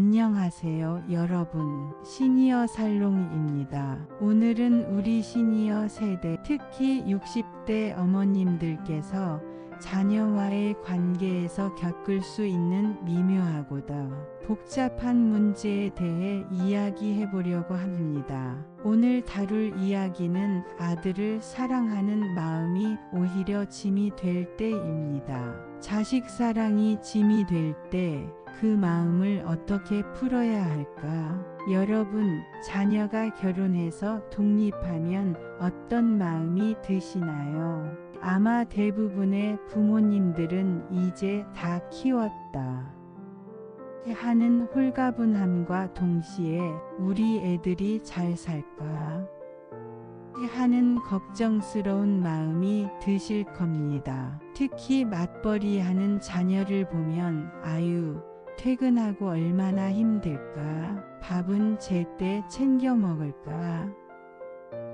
안녕하세요, 여러분. 시니어 살롱입니다. 오늘은 우리 시니어 세대, 특히 60대 어머님들께서 자녀와의 관계에서 겪을 수 있는 미묘하고도 복잡한 문제에 대해 이야기해 보려고 합니다. 오늘 다룰 이야기는 아들을 사랑하는 마음이 오히려 짐이 될 때입니다. 자식 사랑이 짐이 될 때 그 마음을 어떻게 풀어야 할까? 여러분, 자녀가 결혼해서 독립하면 어떤 마음이 드시나요? 아마 대부분의 부모님들은 이제 다 키웠다 하는 홀가분함과 동시에 우리 애들이 잘 살까 하는 걱정스러운 마음이 드실 겁니다. 특히 맞벌이하는 자녀를 보면 아유, 퇴근하고 얼마나 힘들까? 밥은 제때 챙겨 먹을까?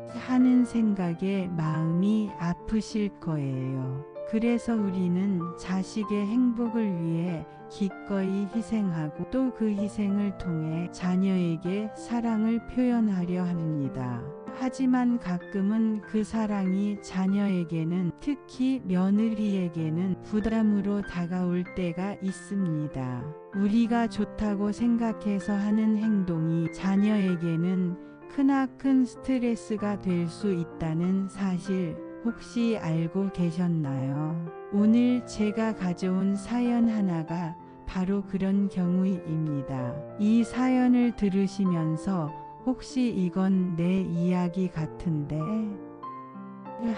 하는 생각에 마음이 아프실 거예요. 그래서 우리는 자식의 행복을 위해 기꺼이 희생하고 또 그 희생을 통해 자녀에게 사랑을 표현하려 합니다. 하지만 가끔은 그 사랑이 자녀에게는, 특히 며느리에게는 부담으로 다가올 때가 있습니다. 우리가 좋다고 생각해서 하는 행동이 자녀에게는 크나큰 스트레스가 될 수 있다는 사실 혹시 알고 계셨나요? 오늘 제가 가져온 사연 하나가 바로 그런 경우입니다. 이 사연을 들으시면서 혹시 이건 내 이야기 같은데?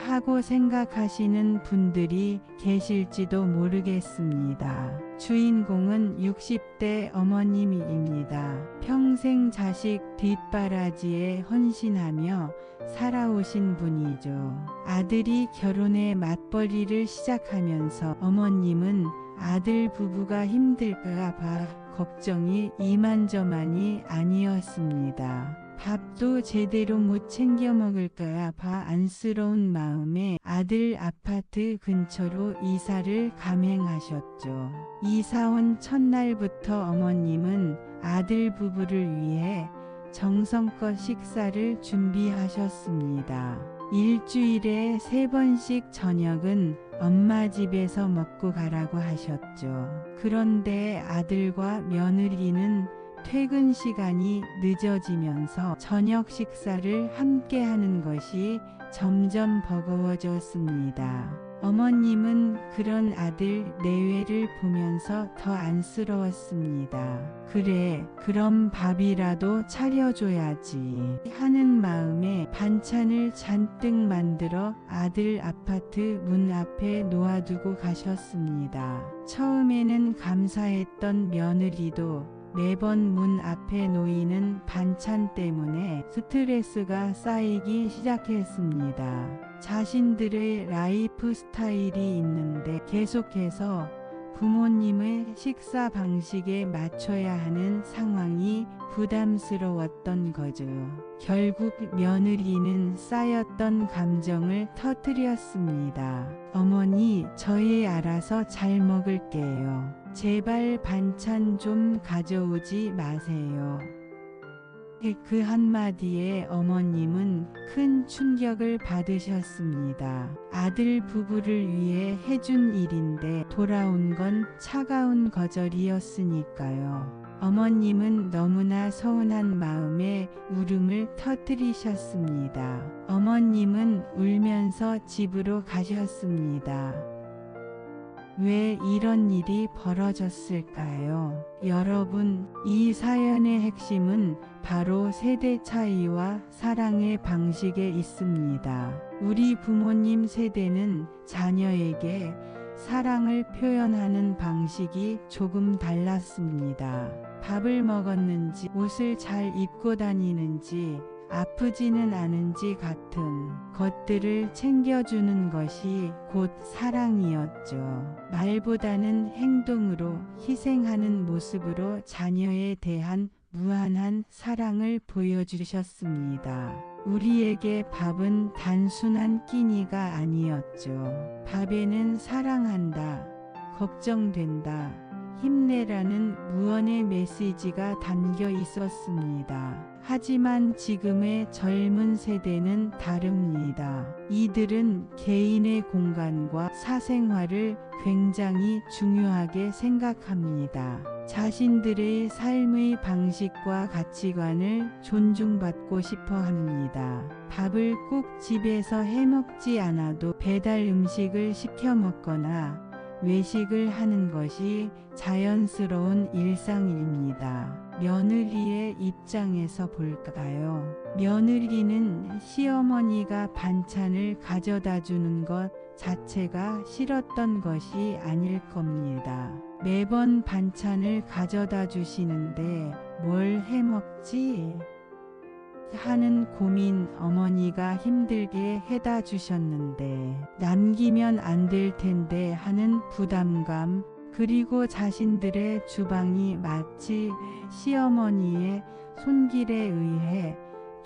하고 생각하시는 분들이 계실지도 모르겠습니다. 주인공은 60대 어머님입니다. 평생 자식 뒷바라지에 헌신하며 살아오신 분이죠. 아들이 결혼해 맞벌이를 시작하면서 어머님은 아들 부부가 힘들까 봐 걱정이 이만저만이 아니었습니다. 밥도 제대로 못 챙겨 먹을까 봐 안쓰러운 마음에 아들 아파트 근처로 이사를 감행하셨죠. 이사 온 첫날부터 어머님은 아들 부부를 위해 정성껏 식사를 준비하셨습니다. 일주일에 3번씩 저녁은 엄마 집에서 먹고 가라고 하셨죠. 그런데 아들과 며느리는 퇴근 시간이 늦어지면서 저녁 식사를 함께 하는 것이 점점 버거워졌습니다. 어머님은 그런 아들 내외를 보면서 더 안쓰러웠습니다. 그래, 그럼 밥이라도 차려줘야지 하는 마음에 반찬을 잔뜩 만들어 아들 아파트 문 앞에 놓아두고 가셨습니다. 처음에는 감사했던 며느리도 매번 문 앞에 놓이는 반찬 때문에 스트레스가 쌓이기 시작했습니다. 자신들의 라이프 스타일이 있는데 계속해서 부모님의 식사 방식에 맞춰야 하는 상황이 부담스러웠던 거죠. 결국 며느리는 쌓였던 감정을 터뜨렸습니다. 어머니, 저희 알아서 잘 먹을게요. 제발 반찬 좀 가져오지 마세요. 그 한마디에 어머님은 큰 충격을 받으셨습니다. 아들 부부를 위해 해준 일인데 돌아온 건 차가운 거절이었으니까요. 어머님은 너무나 서운한 마음에 울음을 터뜨리셨습니다. 어머님은 울면서 집으로 가셨습니다. 왜 이런 일이 벌어졌을까요? 여러분, 이 사연의 핵심은 바로 세대 차이와 사랑의 방식에 있습니다. 우리 부모님 세대는 자녀에게 사랑을 표현하는 방식이 조금 달랐습니다. 밥을 먹었는지, 옷을 잘 입고 다니는지, 아프지는 않은지 같은 것들을 챙겨주는 것이 곧 사랑이었죠. 말보다는 행동으로, 희생하는 모습으로 자녀에 대한 무한한 사랑을 보여주셨습니다. 우리에게 밥은 단순한 끼니가 아니었죠. 밥에는 사랑한다, 걱정된다, 힘내라는 무언의 메시지가 담겨 있었습니다. 하지만 지금의 젊은 세대는 다릅니다. 이들은 개인의 공간과 사생활을 굉장히 중요하게 생각합니다. 자신들의 삶의 방식과 가치관을 존중받고 싶어 합니다. 밥을 꼭 집에서 해먹지 않아도 배달 음식을 시켜 먹거나 외식을 하는 것이 자연스러운 일상입니다. 며느리의 입장에서 볼까요? 며느리는 시어머니가 반찬을 가져다 주는 것 자체가 싫었던 것이 아닐 겁니다. 매번 반찬을 가져다 주시는데 뭘 해먹지? 하는 고민 어머니가 힘들게 해다 주셨는데 남기면 안 될 텐데 하는 부담감, 그리고 자신들의 주방이 마치 시어머니의 손길에 의해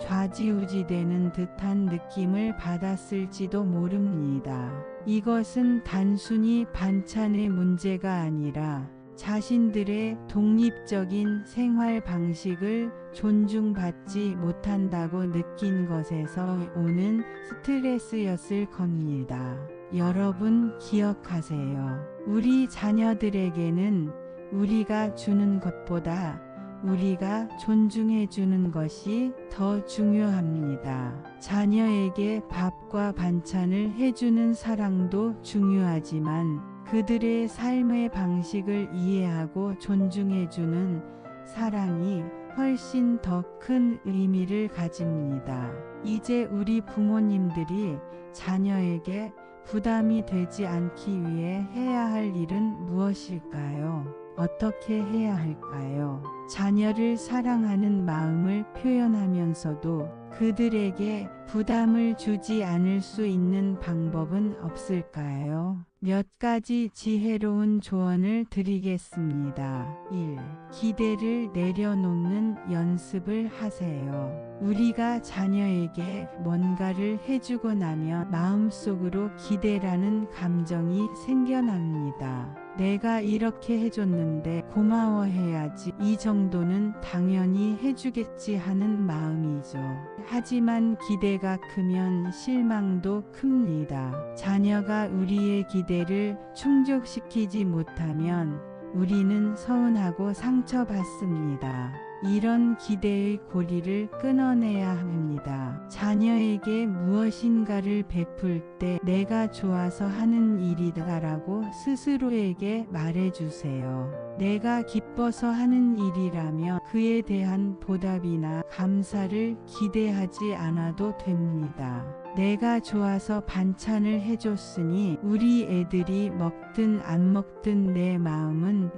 좌지우지되는 듯한 느낌을 받았을지도 모릅니다. 이것은 단순히 반찬의 문제가 아니라 자신들의 독립적인 생활 방식을 존중받지 못한다고 느낀 것에서 오는 스트레스였을 겁니다. 여러분 기억하세요. 우리 자녀들에게는 우리가 주는 것보다 우리가 존중해 주는 것이 더 중요합니다. 자녀에게 밥과 반찬을 해주는 사랑도 중요하지만 그들의 삶의 방식을 이해하고 존중해 주는 사랑이 훨씬 더 큰 의미를 가집니다. 이제 우리 부모님들이 자녀에게 부담이 되지 않기 위해 해야 할 일은 무엇일까요? 어떻게 해야 할까요? 자녀를 사랑하는 마음을 표현하면서도 그들에게 부담을 주지 않을 수 있는 방법은 없을까요? 몇 가지 지혜로운 조언을 드리겠습니다. 1. 기대를 내려놓는 연습을 하세요. 우리가 자녀에게 뭔가를 해주고 나면 마음속으로 기대라는 감정이 생겨납니다. 내가 이렇게 해줬는데 고마워해야지, 이 정도는 당연히 해주겠지 하는 마음이죠. 하지만 기대가 크면 실망도 큽니다. 자녀가 우리의 기대를 충족시키지 못하면 우리는 서운하고 상처받습니다. 이런 기대의 고리를 끊어내야 합니다. 자녀에게 무엇인가를 베풀 때 내가 좋아서 하는 일이다라고 스스로에게 말해주세요. 내가 기뻐서 하는 일이라면 그에 대한 보답이나 감사를 기대하지 않아도 됩니다. 내가 좋아서 반찬을 해줬으니 우리 애들이 먹든 안 먹든 내 마음은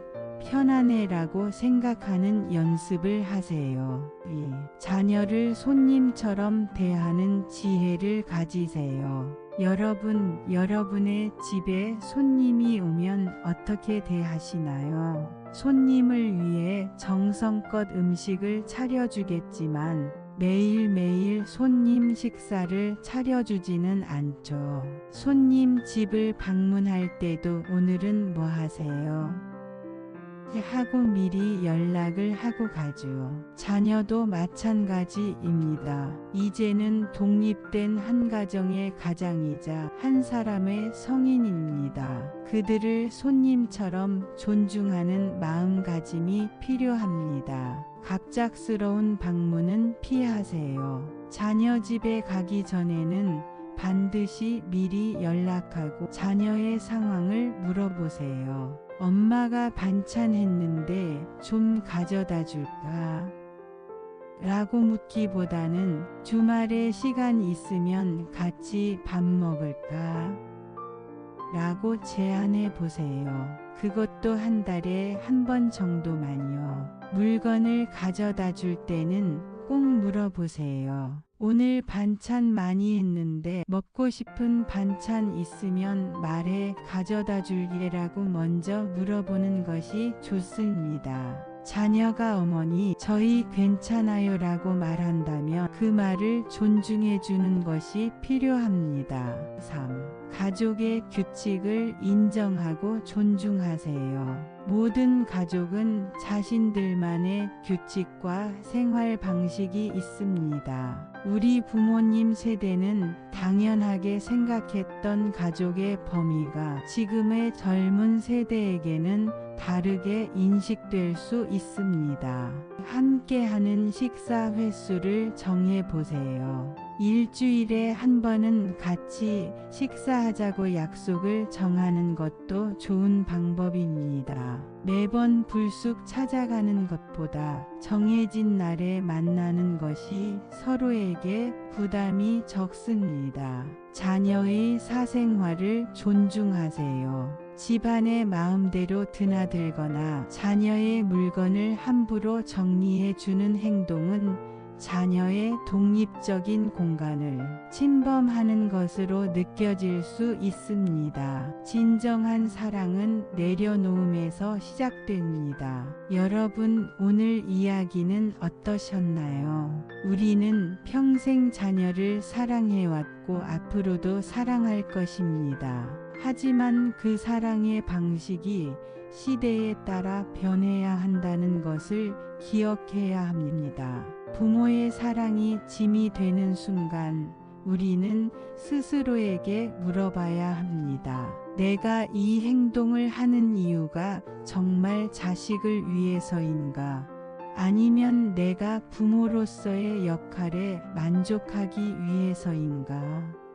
편안해라고 생각하는 연습을 하세요. 2. 자녀를 손님처럼 대하는 지혜를 가지세요. 여러분의 집에 손님이 오면 어떻게 대하시나요? 손님을 위해 정성껏 음식을 차려주겠지만 매일매일 손님 식사를 차려주지는 않죠. 손님 집을 방문할 때도 오늘은 뭐 하세요? 하고 미리 연락을 하고 가죠. 자녀도 마찬가지입니다. 이제는 독립된 한 가정의 가장이자 한 사람의 성인입니다. 그들을 손님처럼 존중하는 마음가짐이 필요합니다. 갑작스러운 방문은 피하세요. 자녀 집에 가기 전에는 반드시 미리 연락하고 자녀의 상황을 물어보세요. 엄마가 반찬 했는데 좀 가져다 줄까? 라고 묻기보다는 주말에 시간 있으면 같이 밥 먹을까? 라고 제안해 보세요. 그것도 한 달에 한 번 정도만요. 물건을 가져다 줄 때는 꼭 물어보세요. 오늘 반찬 많이 했는데 먹고 싶은 반찬 있으면 말해, 가져다 줄게라고 먼저 물어보는 것이 좋습니다. 자녀가 어머니 저희 괜찮아요 라고 말한다면 그 말을 존중해 주는 것이 필요합니다. 3. 가족의 규칙을 인정하고 존중하세요. 모든 가족은 자신들만의 규칙과 생활 방식이 있습니다. 우리 부모님 세대는 당연하게 생각했던 가족의 범위가 지금의 젊은 세대에게는 다르게 인식될 수 있습니다. 함께하는 식사 횟수를 정해보세요. 일주일에 한 번은 같이 식사하자고 약속을 정하는 것도 좋은 방법입니다. 매번 불쑥 찾아가는 것보다 정해진 날에 만나는 것이 서로에게 부담이 적습니다. 자녀의 사생활을 존중하세요. 집안의 마음대로 드나들거나 자녀의 물건을 함부로 정리해 주는 행동은 자녀의 독립적인 공간을 침범하는 것으로 느껴질 수 있습니다. 진정한 사랑은 내려놓음에서 시작됩니다. 여러분, 오늘 이야기는 어떠셨나요? 우리는 평생 자녀를 사랑해왔고 앞으로도 사랑할 것입니다. 하지만 그 사랑의 방식이 시대에 따라 변해야 한다는 것을 기억해야 합니다. 부모의 사랑이 짐이 되는 순간 우리는 스스로에게 물어봐야 합니다. 내가 이 행동을 하는 이유가 정말 자식을 위해서인가? 아니면 내가 부모로서의 역할에 만족하기 위해서인가?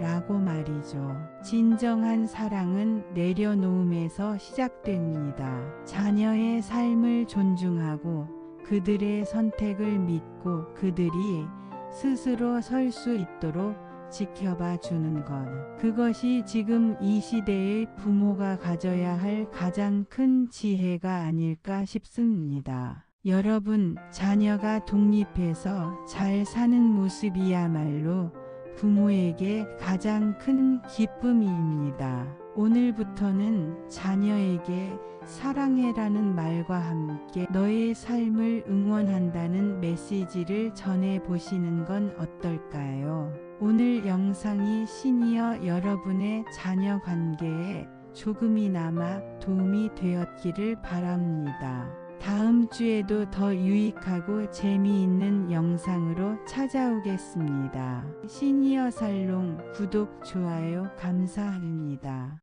라고 말이죠. 진정한 사랑은 내려놓음에서 시작됩니다. 자녀의 삶을 존중하고 그들의 선택을 믿고 그들이 스스로 설 수 있도록 지켜봐 주는 것. 그것이 지금 이 시대의 부모가 가져야 할 가장 큰 지혜가 아닐까 싶습니다. 여러분, 자녀가 독립해서 잘 사는 모습이야말로 부모에게 가장 큰 기쁨입니다. 오늘부터는 자녀에게 사랑해라는 말과 함께 너의 삶을 응원한다는 메시지를 전해보시는 건 어떨까요? 오늘 영상이 시니어 여러분의 자녀 관계에 조금이나마 도움이 되었기를 바랍니다. 다음 주에도 더 유익하고 재미있는 영상으로 찾아오겠습니다. 시니어 살롱 구독, 좋아요 감사합니다.